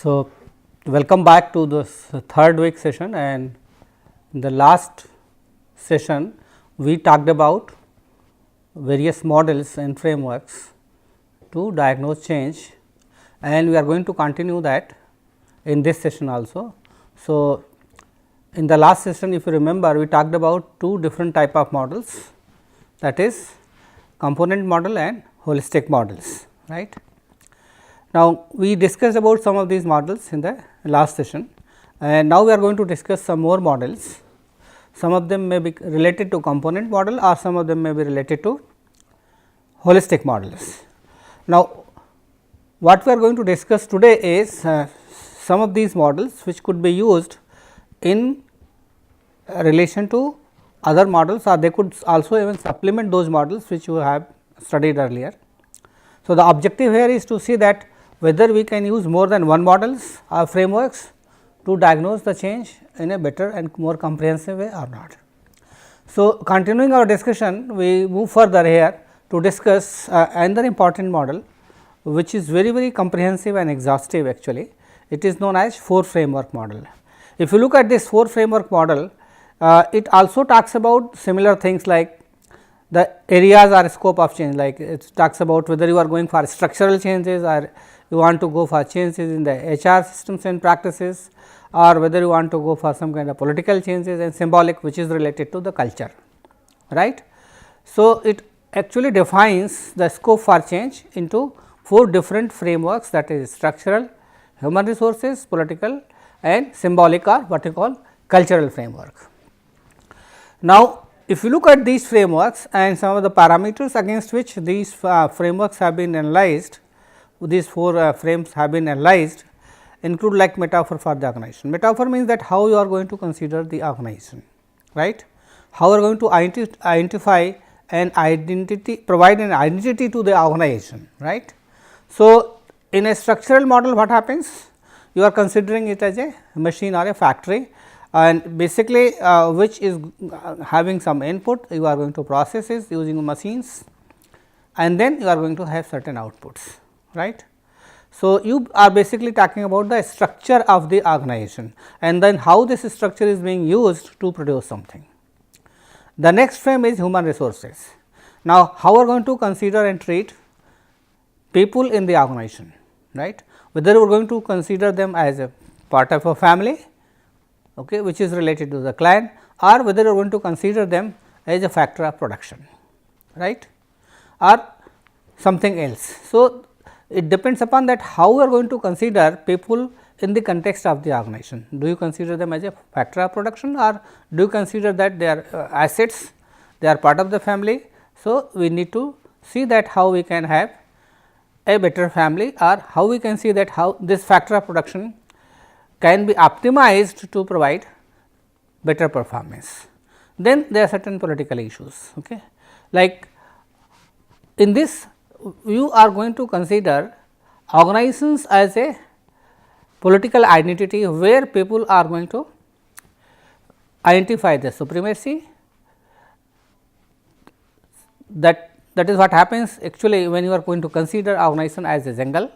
So, welcome back to this third week session, and in the last session we talked about various models and frameworks to diagnose change, and we are going to continue that in this session also. So, in the last session, if you remember, we talked about two different type of models, that is component model and holistic models, right. Now, we discussed about some of these models in the last session, and now we are going to discuss some more models. Some of them may be related to component model, or some of them may be related to holistic models. Now, what we are going to discuss today is some of these models which could be used in relation to other models, or they could also even supplement those models which you have studied earlier. So, the objective here is to see that whether we can use more than one models or frameworks to diagnose the change in a better and more comprehensive way or not. So, continuing our discussion, we move further here to discuss another important model, which is very comprehensive and exhaustive actually. It is known as 4 framework model. If you look at this 4 framework model, it also talks about similar things like the areas or scope of change, like it talks about whether you are going for structural changes or you want to go for changes in the HR systems and practices, or whether you want to go for some kind of political changes, and symbolic, which is related to the culture, right. So, it actually defines the scope for change into 4 different frameworks, that is structural, human resources, political and symbolic, or what you call cultural framework. Now, if you look at these frameworks and some of the parameters against which these frameworks have been analyzed, these 4 frames have been analyzed, include like metaphor for the organization. Metaphor means that how you are going to consider the organization, right, how you are going to identify an identity, provide an identity to the organization, right. So, in a structural model what happens? You are considering it as a machine or a factory, and basically which is having some input, you are going to process it using machines, and then you are going to have certain outputs, right. So, you are basically talking about the structure of the organization, and then how this structure is being used to produce something. The next frame is human resources. Now, how are going to consider and treat people in the organization, right, whether we are going to consider them as a part of a family, okay, which is related to the clan, or whether we are going to consider them as a factor of production, right, or something else. So, it depends upon that how we are going to consider people in the context of the organization. Do you consider them as a factor of production, or do you consider that they are assets, they are part of the family. So, we need to see that how we can have a better family, or how we can see that how this factor of production can be optimized to provide better performance. Then there are certain political issues, okay. Like in this you are going to consider organizations as a political identity, where people are going to identify the supremacy. That is what happens actually when you are going to consider organization as a jungle,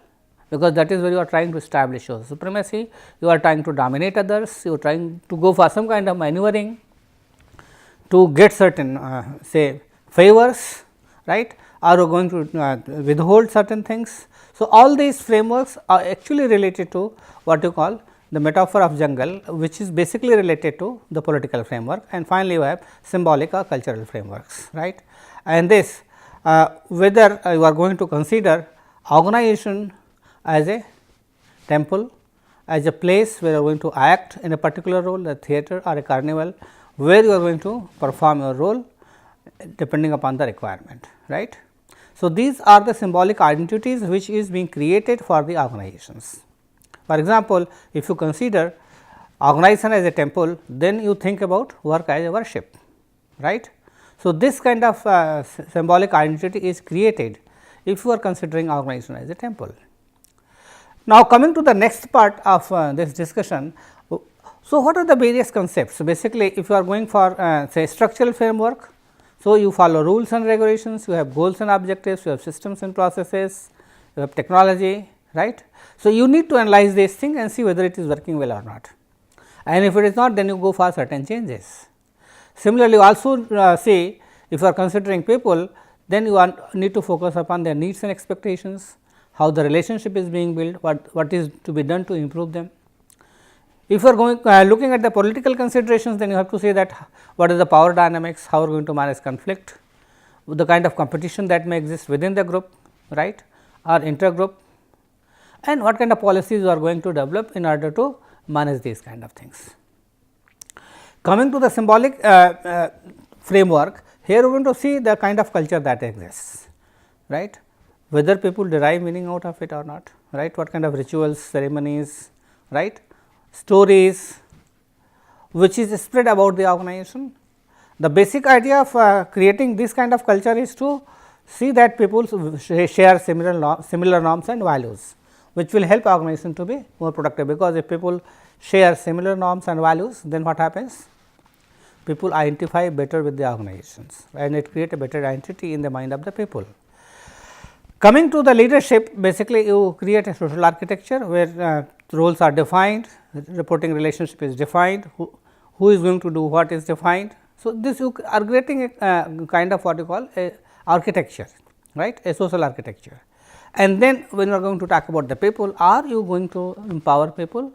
because that is where you are trying to establish your supremacy, you are trying to dominate others, you are trying to go for some kind of maneuvering to get certain say favors, right, or you are going to withhold certain things. So, all these frameworks are actually related to what you call the metaphor of jungle, which is basically related to the political framework, and finally, you have symbolic or cultural frameworks, right. And this whether you are going to consider organization as a temple, as a place where you are going to act in a particular role, a theatre or a carnival, where you are going to perform your role depending upon the requirement, right. So, these are the symbolic identities which is being created for the organizations. For example, if you consider organization as a temple, then you think about work as a worship, right. So, this kind of symbolic identity is created if you are considering organization as a temple. Now, coming to the next part of this discussion. So, what are the various concepts? So, basically if you are going for say structural framework, so you follow rules and regulations, you have goals and objectives, you have systems and processes, you have technology, right. So, you need to analyze this thing and see whether it is working well or not, and if it is not, then you go for certain changes. Similarly, also say if you are considering people, then you need to focus upon their needs and expectations, how the relationship is being built, what is to be done to improve them. If you are going looking at the political considerations, then you have to say that what is the power dynamics, how are we going to manage conflict, the kind of competition that may exist within the group, right, or intergroup, and what kind of policies you are going to develop in order to manage these kind of things. Coming to the symbolic framework, here we are going to see the kind of culture that exists, right, whether people derive meaning out of it or not, right, what kind of rituals, ceremonies, right, stories which is spread about the organization. The basic idea of creating this kind of culture is to see that people share similar norms and values, which will help organization to be more productive, because if people share similar norms and values, then what happens? People identify better with the organizations, and it creates a better identity in the mind of the people. Coming to the leadership, basically you create a social architecture where roles are defined, reporting relationship is defined, who is going to do what is defined. So, this you are creating a kind of what you call a architecture, right, a social architecture. And then when you are going to talk about the people, are you going to empower people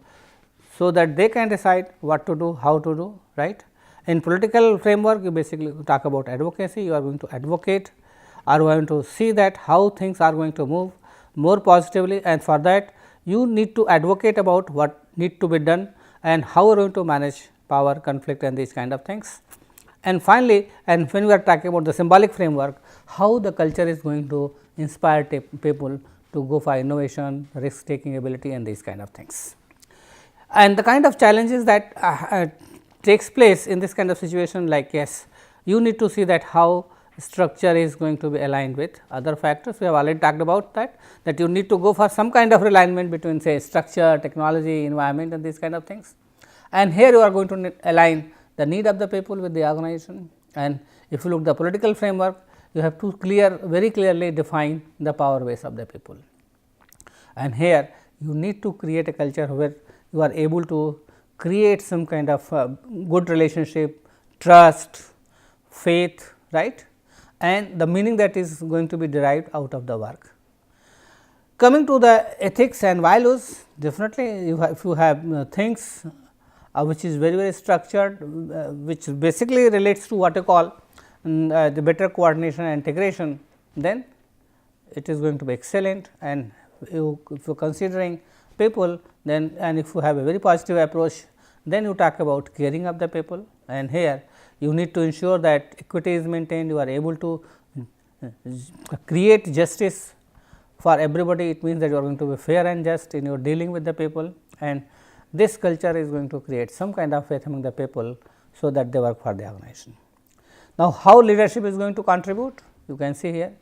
so that they can decide what to do, how to do, right. In political framework, you basically talk about advocacy, you are going to advocate, are going to see that how things are going to move more positively, and for that you need to advocate about what need to be done and how you are going to manage power, conflict and these kind of things. And finally, and when we are talking about the symbolic framework, how the culture is going to inspire people to go for innovation, risk taking ability and these kind of things. And the kind of challenges that takes place in this kind of situation, like yes, you need to see that how structure is going to be aligned with other factors. We have already talked about that you need to go for some kind of alignment between say structure, technology, environment and these kind of things. And here you are going to align the need of the people with the organization, and if you look the political framework, you have to very clearly define the power base of the people. And here you need to create a culture where you are able to create some kind of good relationship, trust, faith, right, and the meaning that is going to be derived out of the work. Coming to the ethics and values, definitely if you have things which is very structured, which basically relates to what you call the better coordination and integration, then it is going to be excellent. And if you are considering people, then and if you have a very positive approach, then you talk about caring of the people, and here you need to ensure that equity is maintained, you are able to create justice for everybody. It means that you are going to be fair and just in your dealing with the people, and this culture is going to create some kind of faith among the people, so that they work for the organization. Now, how leadership is going to contribute? You can see here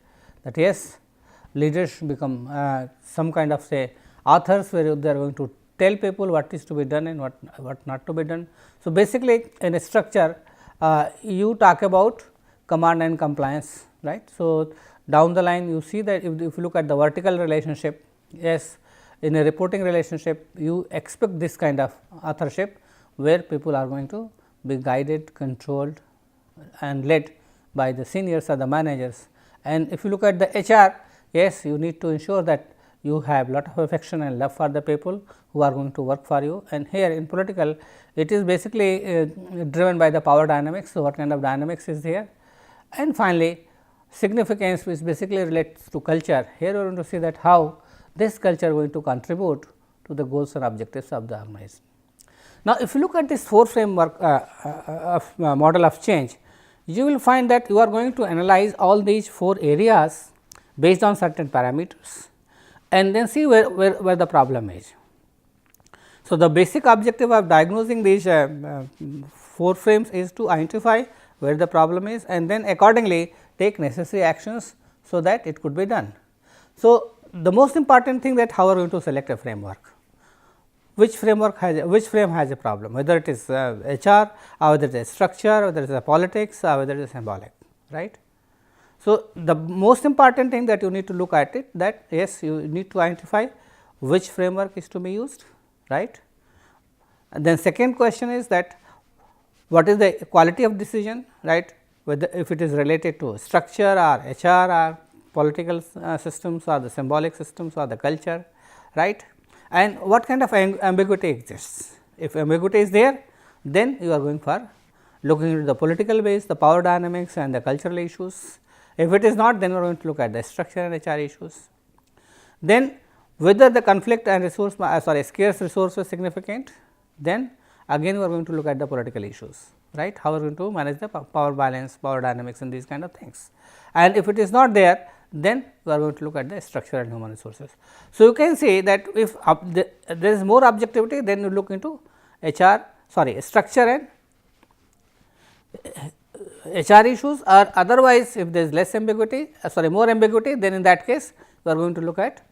that yes, leaders become some kind of say authors, where they are going to tell people what is to be done and what not to be done. So, basically in a structure you talk about command and compliance, right. So, down the line you see that if you look at the vertical relationship, yes, in a reporting relationship you expect this kind of authorship, where people are going to be guided, controlled and led by the seniors or the managers. And if you look at the HR, yes, you need to ensure that you have lot of affection and love for the people who are going to work for you. And here in political, it is basically driven by the power dynamics. So, what kind of dynamics is here? And finally, significance, which basically relates to culture. Here we are going to see that how this culture is going to contribute to the goals and objectives of the organization. Now, if you look at this 4 framework of model of change, you will find that you are going to analyze all these 4 areas based on certain parameters, and then see where the problem is. So, the basic objective of diagnosing these 4 frames is to identify where the problem is, and then accordingly take necessary actions, so that it could be done. So, the most important thing that how are we going to select a framework, which frame has a problem, whether it is HR or whether it is structure, whether it is politics or whether it is symbolic, right. So, the most important thing that you need to look at it, that yes, you need to identify which framework is to be used, right. And then second question is that what is the quality of decision, right, whether if it is related to structure or HR or political systems or the symbolic systems or the culture, right, and what kind of ambiguity exists. If ambiguity is there, then you are going for looking into the political base, the power dynamics and the cultural issues. If it is not, then we are going to look at the structure and HR issues. Then whether the conflict and resource scarce resource is significant, then again we are going to look at the political issues, right, how we are going to manage the power balance, power dynamics and these kind of things. And if it is not there, then we are going to look at the structural and human resources. So, you can say that if there is more objectivity, then you look into structure and HR issues, or otherwise if there is less ambiguity more ambiguity, then in that case we are going to look at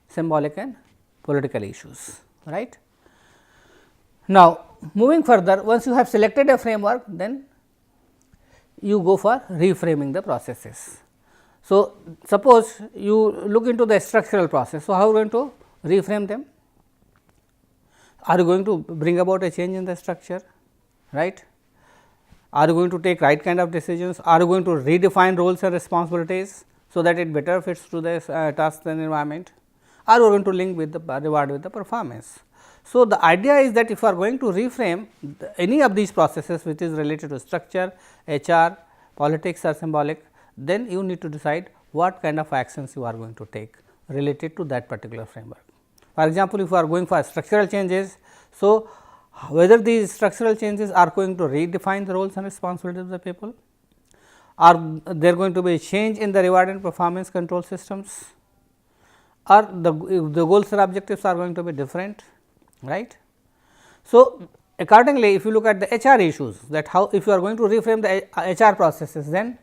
symbolic and political issues, right. Now, moving further, once you have selected a framework, then you go for reframing the processes. So, suppose you look into the structural process. So, how are you going to reframe them? Are you going to bring about a change in the structure, right? Are you going to take right kind of decisions? Are you going to redefine roles and responsibilities so that it better fits to the task and environment? Are you going to link with the reward with the performance? So, the idea is that if you are going to reframe any of these processes which is related to structure, HR, politics or symbolic, then you need to decide what kind of actions you are going to take related to that particular framework. For example, if you are going for structural changes, so whether these structural changes are going to redefine the roles and responsibilities of the people, are there going to be a change in the reward and performance control systems, or the goals or objectives are going to be different, right. So, accordingly, if you look at the HR issues, that how if you are going to reframe the HR processes, then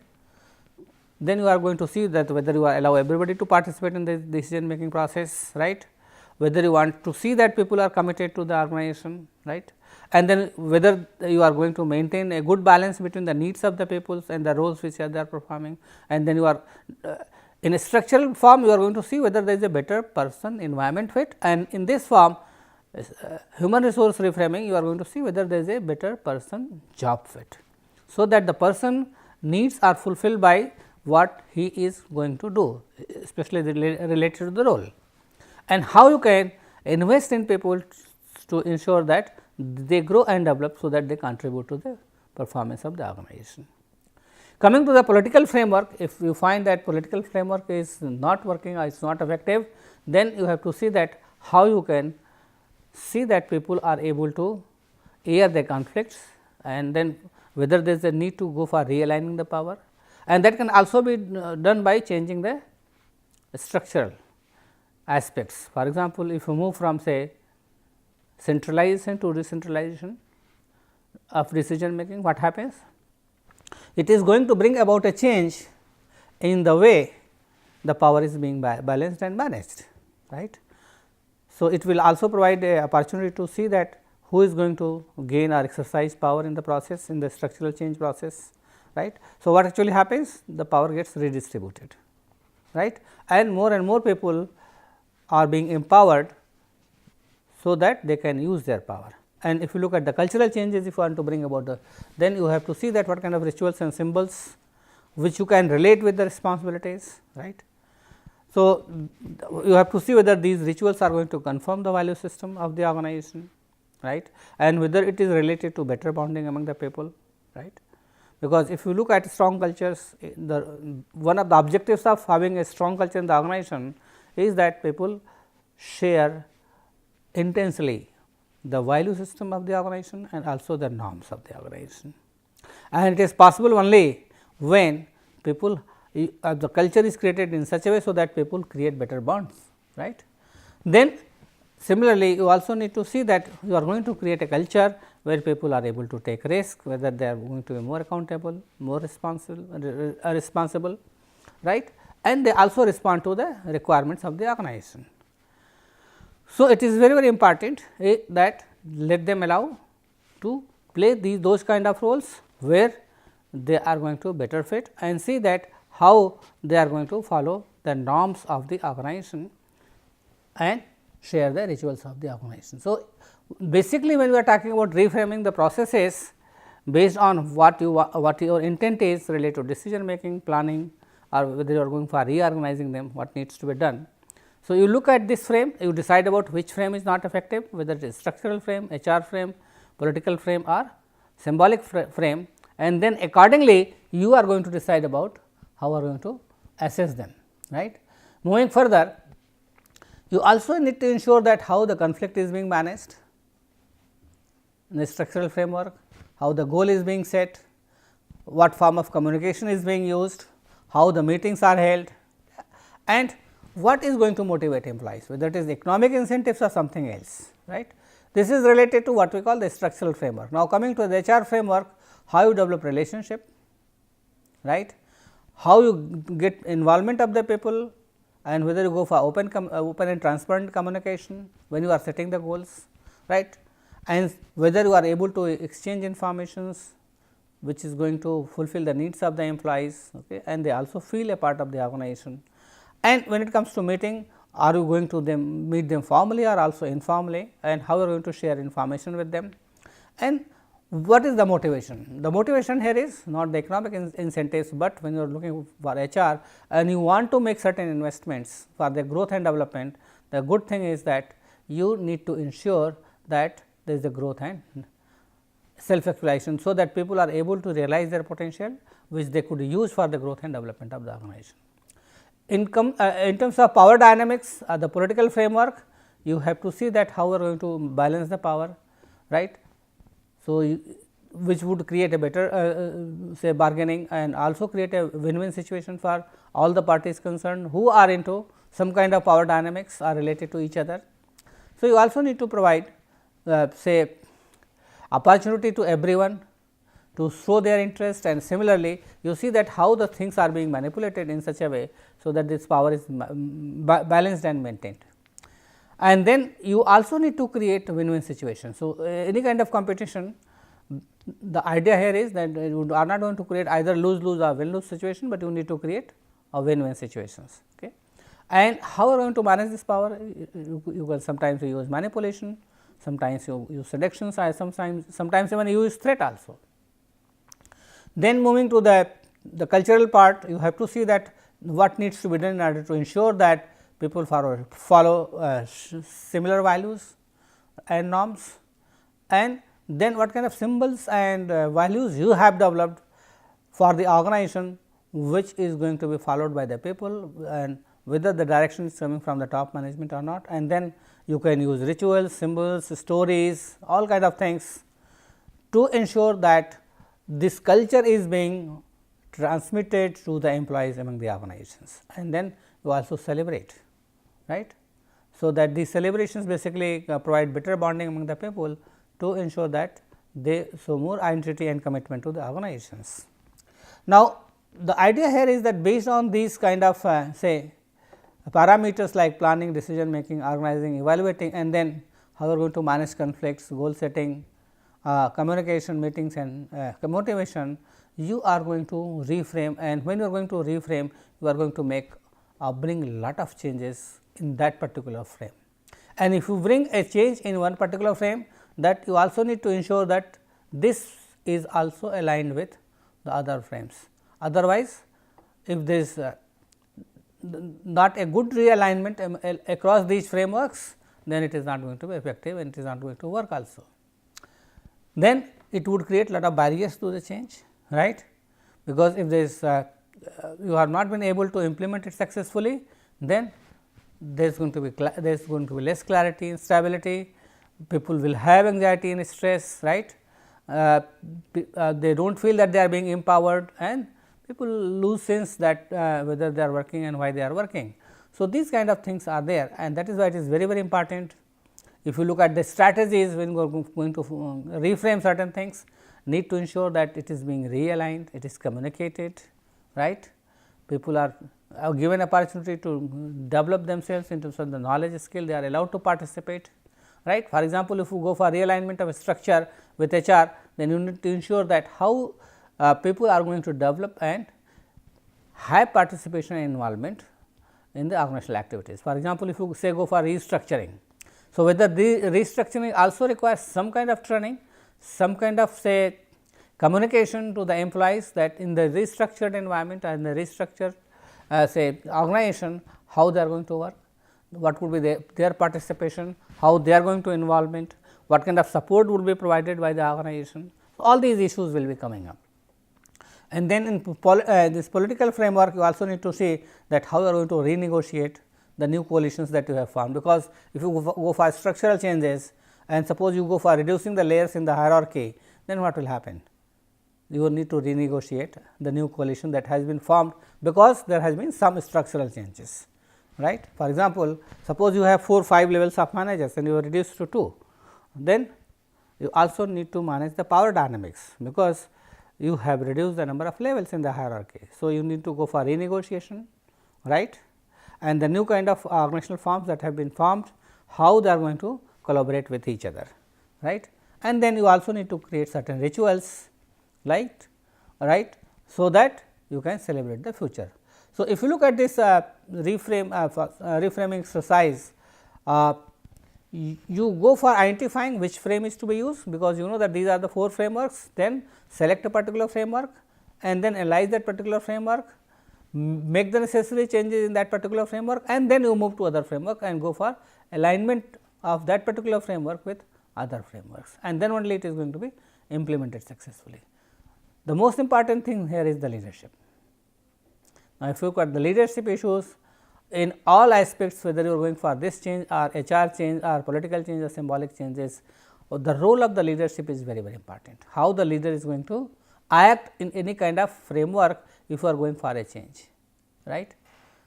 you are going to see that whether you allow everybody to participate in the decision making process, right, whether you want to see that people are committed to the organization, right, and then whether you are going to maintain a good balance between the needs of the people and the roles which they are performing, and then you are in a structural form you are going to see whether there is a better person environment fit, and in this form human resource reframing you are going to see whether there is a better person job fit. So, that the person needs are fulfilled by what he is going to do, especially related to the role, and how you can invest in people to ensure that they grow and develop, so that they contribute to the performance of the organization. Coming to the political framework, if you find that political framework is not working or it is not effective, then you have to see that how you can see that people are able to air their conflicts, and then whether there is a need to go for realigning the power, and that can also be done by changing the structural aspects. For example, if you move from say centralization to decentralization of decision making, what happens? It is going to bring about a change in the way the power is being balanced and managed, right. So, it will also provide a opportunity to see that who is going to gain or exercise power in the process, in the structural change process, right. So, what actually happens? The power gets redistributed, right, and more people are being empowered, so that they can use their power. And if you look at the cultural changes, if you want to bring about the, then you have to see that what kind of rituals and symbols which you can relate with the responsibilities, right. So, you have to see whether these rituals are going to confirm the value system of the organization, right, and whether it is related to better bonding among the people, right. Because if you look at strong cultures, one of the objectives of having a strong culture in the organization is that people share intensely the value system of the organization and also the norms of the organization. And it is possible only when people the culture is created in such a way, so that people create better bonds, right. Then similarly, you also need to see that you are going to create a culture where people are able to take risk, whether they are going to be more accountable, more responsible, right, and they also respond to the requirements of the organization. So, it is very important that let them allow to play those kind of roles where they are going to better fit, and see that how they are going to follow the norms of the organization and share the rituals of the organization. So, basically when we are talking about reframing the processes based on what your intent is related to decision making, planning, or whether you are going for reorganizing them, what needs to be done. So, you look at this frame, you decide about which frame is not effective, whether it is structural frame, HR frame, political frame or symbolic frame, and then accordingly you are going to decide about how you are going to assess them, right. Moving further, you also need to ensure that how the conflict is being managed in the structural framework, how the goal is being set, what form of communication is being used, how the meetings are held, and what is going to motivate employees, whether it is economic incentives or something else, right. This is related to what we call the structural framework. Now, coming to the HR framework, how you develop relationship, right, how you get involvement of the people, and whether you go for open and transparent communication when you are setting the goals, right, and whether you are able to exchange informations which is going to fulfill the needs of the employees, okay, and they also feel a part of the organization. And when it comes to meeting, are you going to meet them formally or also informally, and how you are going to share information with them, and what is the motivation? The motivation here is not the economic incentives, but when you are looking for HR and you want to make certain investments for their growth and development, the good thing is that you need to ensure that there is a growth and self actualization. So, that people are able to realize their potential which they could use for the growth and development of the organization. In terms of power dynamics, the political framework, you have to see that how we are going to balance the power, right. So, which would create a better say bargaining and also create a win-win situation for all the parties concerned who are into some kind of power dynamics are related to each other. So, you also need to provide say opportunity to everyone to show their interest, and similarly you see that how the things are being manipulated in such a way, so that this power is balanced and maintained. And then you also need to create win-win situation. So, any kind of competition, the idea here is that you are not going to create either lose-lose or win-lose situation, but you need to create a win-win situations. Okay. And how are you going to manage this power? You can sometimes you use manipulation, sometimes you use seduction, sometimes even you use threat also. Then moving to the cultural part, you have to see that what needs to be done in order to ensure that people follow similar values and norms, and then what kind of symbols and values you have developed for the organization which is going to be followed by the people, and whether the direction is coming from the top management or not, and then you can use rituals, symbols, stories, all kind of things to ensure that this culture is being transmitted to the employees among the organizations, and then you also celebrate, right. So, that these celebrations basically provide better bonding among the people to ensure that they show more identity and commitment to the organizations. Now, the idea here is that based on these kind of say parameters like planning, decision making, organizing, evaluating, and then how you are going to manage conflicts, goal setting, communication, meetings, and motivation, you are going to reframe, and when you are going to reframe, you are going to make bring lot of changes in that particular frame. And if you bring a change in one particular frame, that you also need to ensure that this is also aligned with the other frames. Otherwise, if there is not a good realignment across these frameworks, then it is not going to be effective and it is not going to work also. Then it would create lot of barriers to the change, right, because if there is you have not been able to implement it successfully, then there is going to be less clarity and stability, people will have anxiety and stress, right. They do not feel that they are being empowered, and people lose sense that whether they are working and why they are working. So, these kind of things are there, and that is why it is very important. If you look at the strategies when we are going to reframe certain things, need to ensure that it is being realigned, it is communicated, right. People are given opportunity to develop themselves in terms of the knowledge skill, they are allowed to participate, right. For example, if you go for realignment of a structure with HR, then you need to ensure that how people are going to develop and have participation and involvement in the organizational activities. For example, if you say go for restructuring, So, whether the restructuring also requires some kind of training, some kind of say communication to the employees that in the restructured environment and the restructured say organization, how they are going to work, what would be their participation, how they are going to involvement, what kind of support would be provided by the organization. All these issues will be coming up. And then in this political framework, you also need to see that how you are going to renegotiate the new coalitions that you have formed, because if you go for structural changes and suppose you go for reducing the layers in the hierarchy, then what will happen? You will need to renegotiate the new coalition that has been formed, because there has been some structural changes, right. For example, suppose you have 4-5 levels of managers and you are reduced to 2, then you also need to manage the power dynamics, because you have reduced the number of levels in the hierarchy. So, you need to go for renegotiation, right, and the new kind of organizational forms that have been formed, how they are going to collaborate with each other, right. And then you also need to create certain rituals, right, so that you can celebrate the future. So, if you look at this reframing exercise, you go for identifying which frame is to be used, because you know that these are the 4 frameworks, then select a particular framework and then analyze that particular framework, make the necessary changes in that particular framework, and then you move to other framework and go for alignment of that particular framework with other frameworks, and then only it is going to be implemented successfully. The most important thing here is the leadership. Now, if you look at the leadership issues in all aspects, whether you are going for this change or HR change or political change or symbolic changes, the role of the leadership is very, very important. How the leader is going to act in any kind of framework if you are going for a change, right.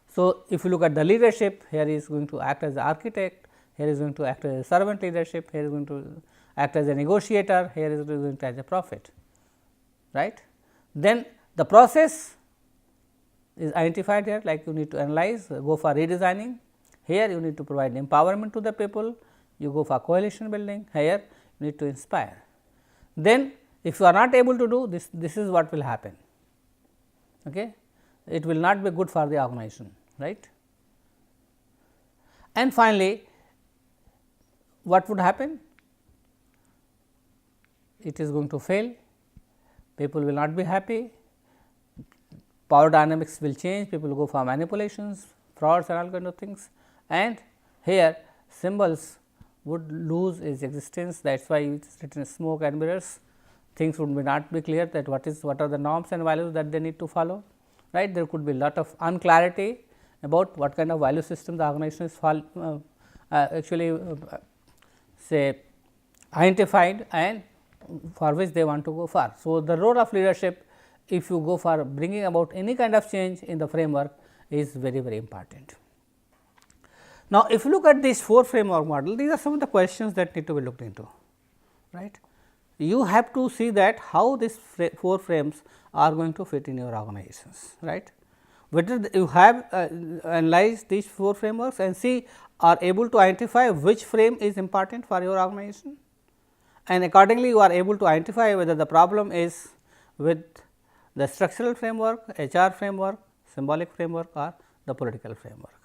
So, if you look at the leadership, here is going to act as the architect, here is going to act as a servant leadership, here is going to act as a negotiator, here is going to act as a prophet, right. Then the process is identified here, like you need to analyze, go for redesigning, here you need to provide empowerment to the people, you go for coalition building, here you need to inspire. Then if you are not able to do this, this is what will happen. Okay. It will not be good for the organization, right. And finally, what would happen? It is going to fail, people will not be happy, power dynamics will change, people will go for manipulations, frauds and all kind of things, and here symbols would lose its existence. That is why it is written smoke and mirrors, things would not be clear that what are the norms and values that they need to follow, right. There could be lot of unclarity about what kind of value system the organization is actually say identified and for which they want to go for. So, the role of leadership, if you go for bringing about any kind of change in the framework, is very, very important. Now, if you look at this 4 framework model, these are some of the questions that need to be looked into, right. You have to see that how these 4 frames are going to fit in your organizations, right. Whether you have analyzed these 4 frameworks and see are able to identify which frame is important for your organization, and accordingly you are able to identify whether the problem is with the structural framework, HR framework, symbolic framework or the political framework,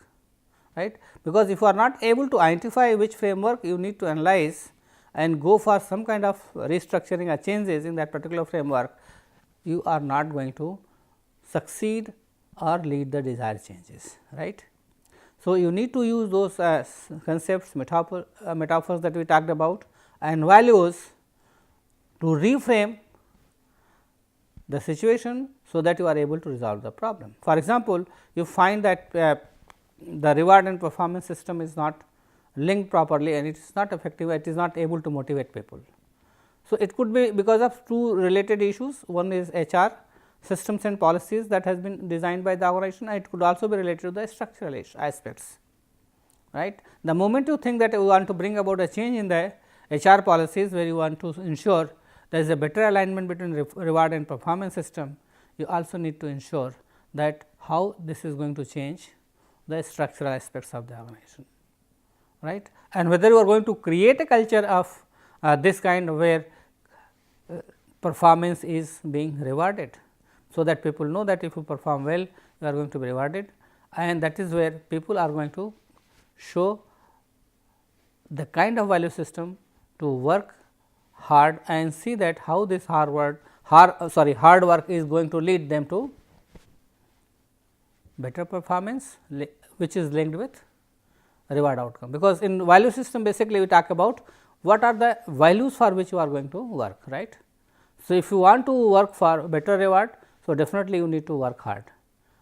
right. Because if you are not able to identify which framework, you need to analyze and go for some kind of restructuring or changes in that particular framework, you are not going to succeed or lead the desired changes, right. So, you need to use those concepts, metaphors that we talked about and values to reframe the situation, so that you are able to resolve the problem. For example, you find that the reward and performance system is not linked properly and it is not effective, it is not able to motivate people. So, it could be because of 2 related issues, one is HR systems and policies that has been designed by the organization, and it could also be related to the structural aspects, right. The moment you think that you want to bring about a change in the HR policies, where you want to ensure there is a better alignment between reward and performance system, you also need to ensure that how this is going to change the structural aspects of the organization, right. And whether you are going to create a culture of this kind where performance is being rewarded, so that people know that if you perform well, you are going to be rewarded, and that is where people are going to show the kind of value system to work hard and see that how this hard work is going to lead them to better performance, which is linked with reward outcome. Because in value system basically we talk about what are the values for which you are going to work, right. So, if you want to work for better reward, so definitely you need to work hard,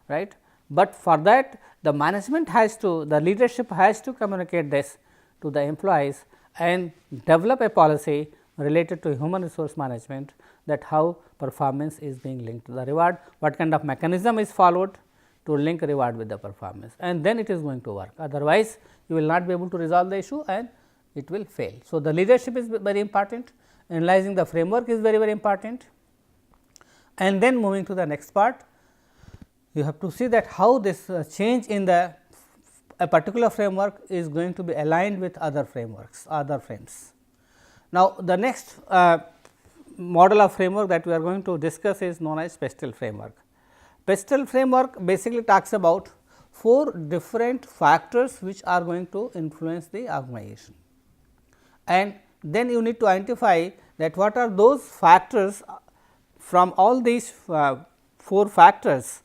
right. But for that the management has to, the leadership has to communicate this to the employees and develop a policy related to human resource management, that how performance is being linked to the reward, what kind of mechanism is followed to link reward with the performance, and then it is going to work. Otherwise, you will not be able to resolve the issue and it will fail. So, the leadership is very important, analyzing the framework is very, very important, and then moving to the next part, you have to see that how this change in the a particular framework is going to be aligned with other frameworks, other frames. Now, the next model of framework that we are going to discuss is known as PESTEL framework. PESTEL framework basically talks about 4 different factors which are going to influence the organization, and then you need to identify that what are those factors from all these 4 factors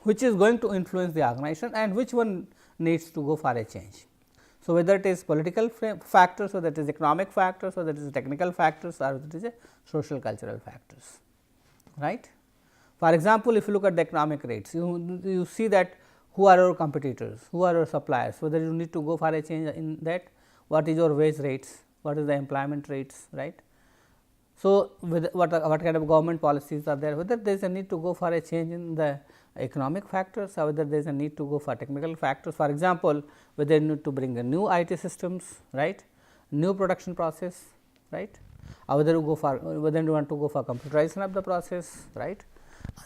which is going to influence the organization and which one needs to go for a change. So, whether it is political factors, or that is economic factors, or that is technical factors, or that is a social cultural factors, right. For example, if you look at the economic rates, you see that who are your competitors, who are your suppliers, whether you need to go for a change in that, what is your wage rates, what is the employment rates, right. So, what kind of government policies are there, whether there is a need to go for a change in the economic factors, or whether there is a need to go for technical factors. For example, whether you need to bring a new IT systems, right, new production process, right, or whether you go for, whether you want to go for computerization of the process, right.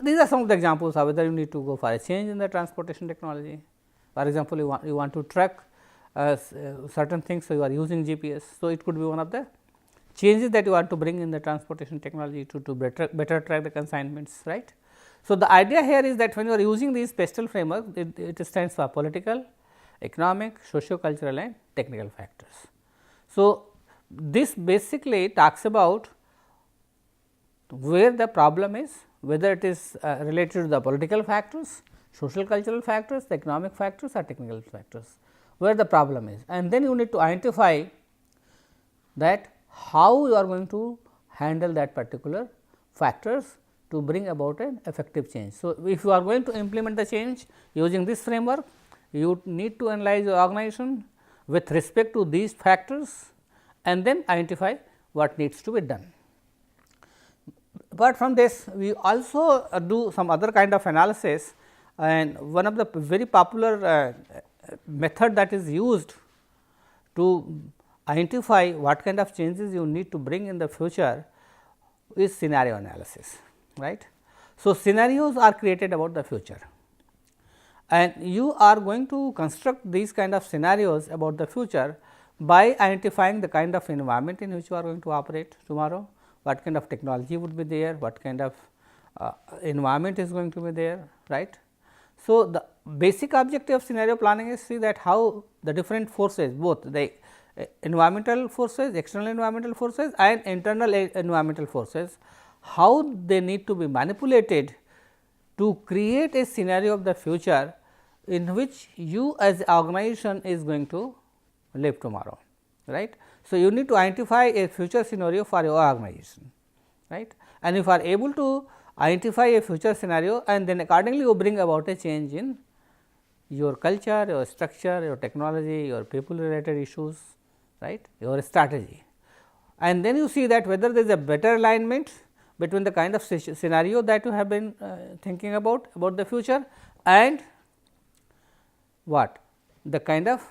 These are some of the examples of whether you need to go for a change in the transportation technology. For example, you want to track certain things, so you are using GPS. So, it could be one of the changes that you want to bring in the transportation technology to better track the consignments, right. So, the idea here is that when you are using these PESTEL framework, it stands for political, economic, socio-cultural and technical factors. So, this basically talks about where the problem is, whether it is related to the political factors, social cultural factors, the economic factors or technical factors, where the problem is, and then you need to identify that how you are going to handle that particular factors to bring about an effective change. So, if you are going to implement the change using this framework, you need to analyze your organization with respect to these factors and then identify what needs to be done. Apart from this, we also do some other kind of analysis, and one of the very popular method that is used to identify what kind of changes you need to bring in the future is scenario analysis, right. So, scenarios are created about the future, and you are going to construct these kind of scenarios about the future by identifying the kind of environment in which you are going to operate tomorrow, what kind of technology would be there, what kind of environment is going to be there, right. So, the basic objective of scenario planning is see that how the different forces, both the environmental forces, external environmental forces and internal environmental forces, how they need to be manipulated to create a scenario of the future in which you as an organization is going to live tomorrow, right. So, you need to identify a future scenario for your organization, right, and if you are able to identify a future scenario and then accordingly you bring about a change in your culture, your structure, your technology, your people related issues, right, your strategy. And then you see that whether there is a better alignment between the kind of scenario that you have been thinking about the future and what the kind of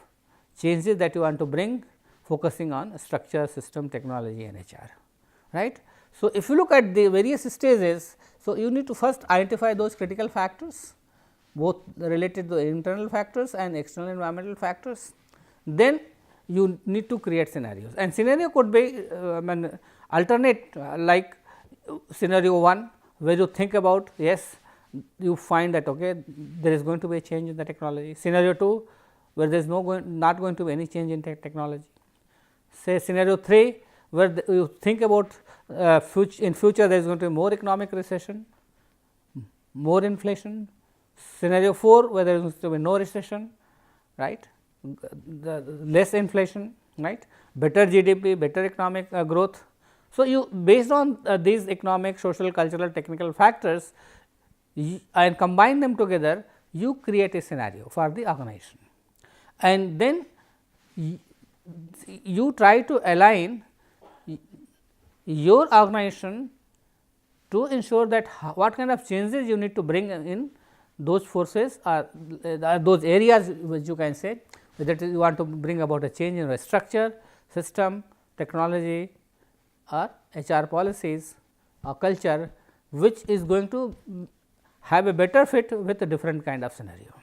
changes that you want to bring, focusing on structure, system, technology and HR, right. So, if you look at the various stages, so you need to first identify those critical factors, both related to internal factors and external environmental factors. Then you need to create scenarios, and scenario could be alternate like scenario 1, where you think about, yes, you find that okay, there is going to be a change in the technology. Scenario 2, where there is not going to be any change in technology. Say scenario 3, where you think about in future there is going to be more economic recession, more inflation. Scenario 4, where there is going to be no recession, right, less inflation, right, better GDP, better economic growth. So, you based on these economic, social, cultural, technical factors and combine them together, you create a scenario for the organization, and then you try to align your organization to ensure that what kind of changes you need to bring in those forces or those areas which you can say, whether you want to bring about a change in your structure, system, technology or HR policies or culture, which is going to have a better fit with a different kind of scenario.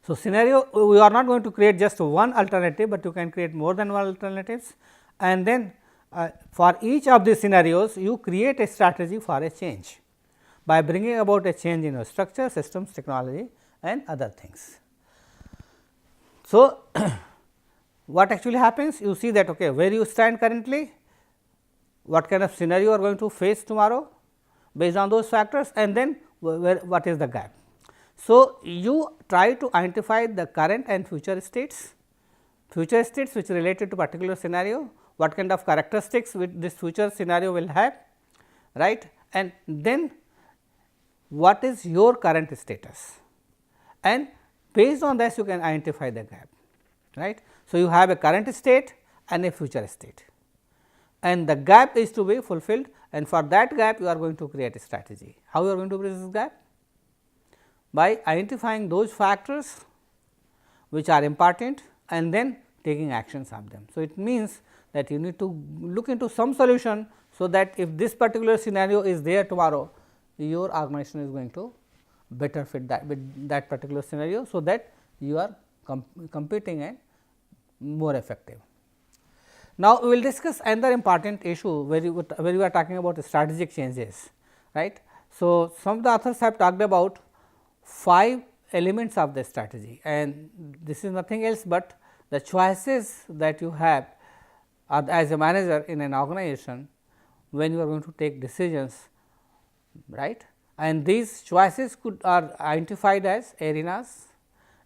So, scenario, we are not going to create just one alternative, but you can create more than one alternatives, and then for each of these scenarios you create a strategy for a change by bringing about a change in your structure, systems, technology and other things. So, what actually happens? You see that where you stand currently, what kind of scenario you are going to face tomorrow based on those factors, and then what is the gap. So, you try to identify the current and future states which are related to particular scenario, what kind of characteristics with this future scenario will have, right, and then what is your current status, and based on this you can identify the gap, right. So, you have a current state and a future state, and the gap is to be fulfilled, and for that gap you are going to create a strategy. How you are going to bridge this gap? By identifying those factors which are important and then taking actions on them. So, it means that you need to look into some solution, so that if this particular scenario is there tomorrow, your organization is going to better fit that with that particular scenario. So, that you are competing and more effective. Now, we will discuss another important issue where we are talking about strategic changes, right. So, some of the authors have talked about 5 elements of the strategy, and this is nothing else but the choices that you have as a manager in an organization when you are going to take decisions, right. And these choices are identified as arenas,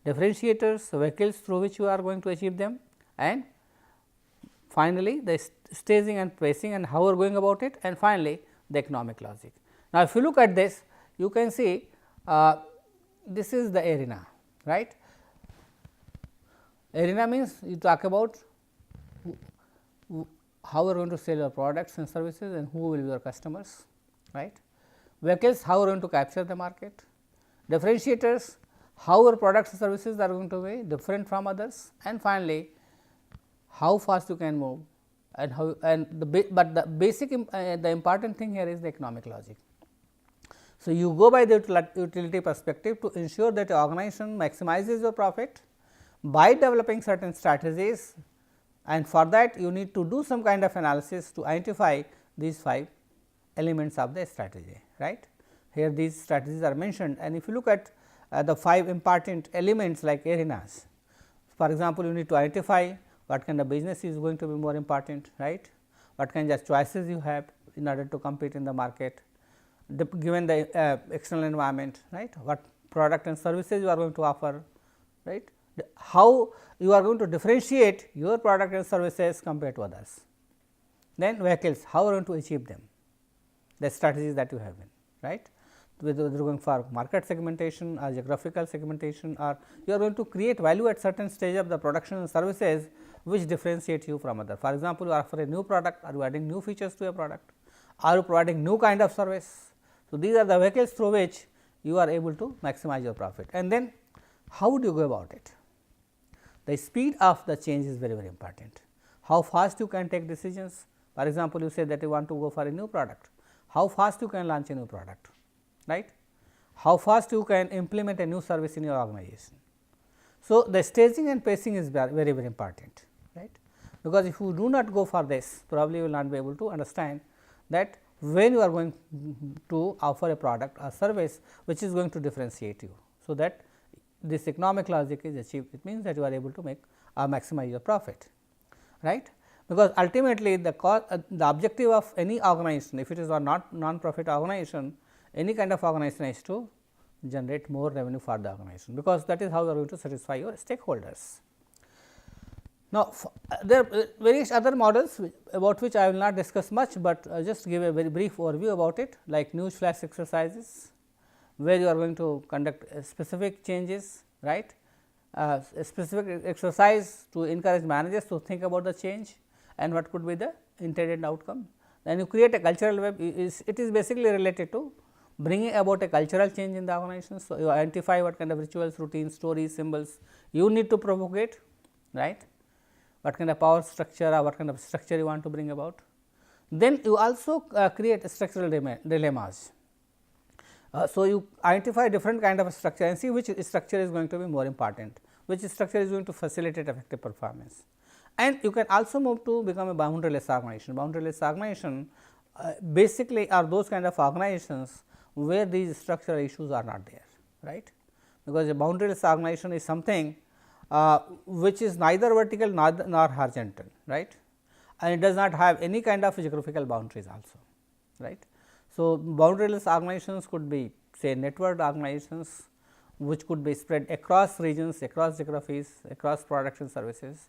differentiators, vehicles through which you are going to achieve them, and finally, the staging and pacing and how we are going about it, and finally, the economic logic. Now, if you look at this, you can see this is the arena, right. Arena means you talk about how we are going to sell your products and services and who will be your customers, right. Vehicles, how we are going to capture the market. Differentiators, how our products and services are going to be different from others, and finally, how fast you can move and how, and but the basic the important thing here is the economic logic. So, you go by the utility perspective to ensure that the organization maximizes your profit by developing certain strategies, and for that you need to do some kind of analysis to identify these 5 elements of the strategy, right. Here these strategies are mentioned, and if you look at the 5 important elements like arenas, for example, you need to identify what kind of business is going to be more important, right, what kind of choices you have in order to compete in the market, given the external environment, right, what product and services you are going to offer, right, how you are going to differentiate your product and services compared to others. Then vehicles, how you are going to achieve them, the strategies that you have been, right, whether you are going for market segmentation or geographical segmentation, or you are going to create value at certain stage of the production and services which differentiate you from other. For example, you offer a new product, are you adding new features to a product, are you providing new kind of service. So, these are the vehicles through which you are able to maximize your profit, and then how would you go about it? The speed of the change is very important. How fast you can take decisions. For example, you say that you want to go for a new product, how fast you can launch a new product, right, how fast you can implement a new service in your organization. So, the staging and pacing is very important, right, because if you do not go for this, probably you will not be able to understand that when you are going to offer a product or service which is going to differentiate you. So, that this economic logic is achieved, it means that you are able to make maximize your profit, right. Because ultimately the objective of any organization, if it is a non-profit organization, any kind of organization is to generate more revenue for the organization, because that is how you are going to satisfy your stakeholders. Now, there are various other models about which I will not discuss much, but just give a very brief overview about it, like newsflash exercises, where you are going to conduct specific changes, right. A specific exercise to encourage managers to think about the change and what could be the intended outcome. Then you create a cultural web, it is basically related to bringing about a cultural change in the organization. So, you identify what kind of rituals, routines, stories, symbols you need to propagate, right, what kind of power structure or what kind of structure you want to bring about. Then you also create structural dilemmas. So, you identify different kind of structure and see which structure is going to be more important, which structure is going to facilitate effective performance. And you can also move to become a boundaryless organization. Boundaryless organization basically are those kind of organizations where these structural issues are not there, right, because a boundaryless organization is something which is neither vertical nor horizontal, right, and it does not have any kind of geographical boundaries also, right. So, boundaryless organizations could be say networked organizations which could be spread across regions, across geographies, across products and services.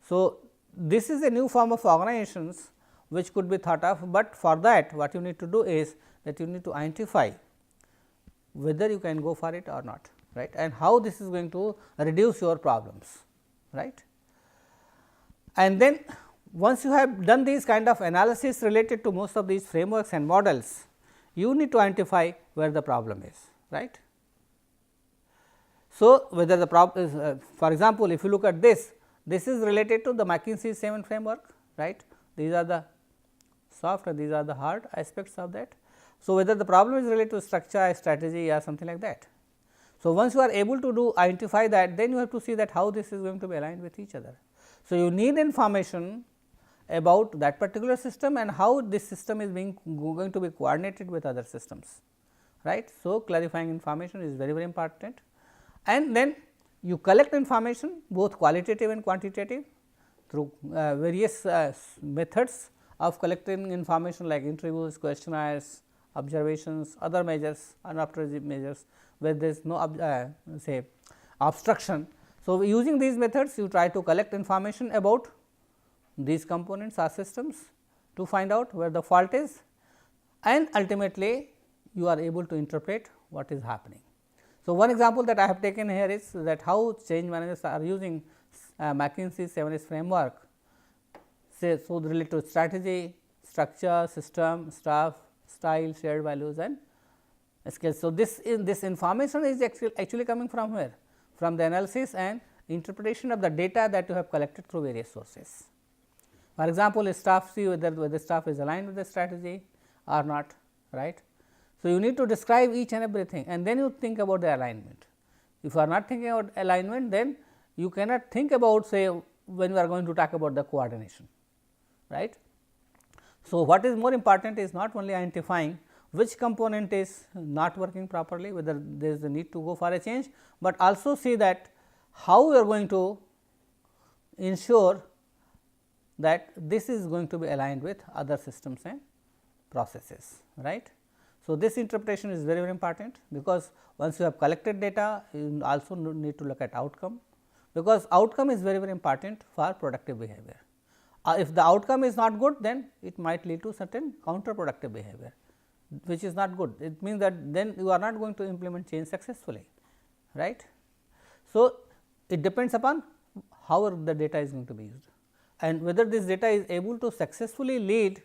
So, this is a new form of organizations which could be thought of, but for that what you need to do is that you need to identify whether you can go for it or not, right, and how this is going to reduce your problems, right. And then once you have done these kind of analysis related to most of these frameworks and models, you need to identify where the problem is, right. So, whether the problem is for example, if you look at this is related to the McKinsey 7 framework, right. These are the soft and these are the hard aspects of that. So, whether the problem is related to structure, strategy or something like that. So, once you are able to identify that, then you have to see that how this is going to be aligned with each other. So, you need information about that particular system and how this system is going to be coordinated with other systems, right. So, clarifying information is very important, and then you collect information both qualitative and quantitative through various methods of collecting information like interviews, questionnaires, observations, other measures, unobtrusive measures where there is no say obstruction. So, using these methods you try to collect information about these components or systems to find out where the fault is, and ultimately you are able to interpret what is happening. So, one example that I have taken here is that how change managers are using McKinsey 7S framework, say, so related to strategy, structure, system, staff, style, shared values and skills. So, this information is actually coming from where? From the analysis and interpretation of the data that you have collected through various sources. For example, staff see whether staff is aligned with the strategy or not, right. So, you need to describe each and everything and then you think about the alignment. If you are not thinking about alignment, then you cannot think about say when we are going to talk about the coordination, right. So, what is more important is not only identifying which component is not working properly, whether there is a need to go for a change, but also see that how we are going to ensure that this is going to be aligned with other systems and processes, right. So, this interpretation is very important, because once you have collected data, you also need to look at outcome, because outcome is very important for productive behavior. If the outcome is not good, then it might lead to certain counterproductive behavior, which is not good. It means that then you are not going to implement change successfully, right. So, it depends upon how the data is going to be used and whether this data is able to successfully lead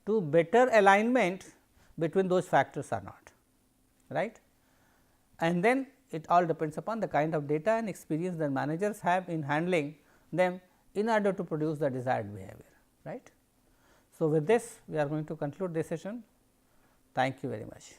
to better alignment between those factors or not, right. And then it all depends upon the kind of data and experience that managers have in handling them in order to produce the desired behavior, right. So, with this we are going to conclude this session. Thank you very much.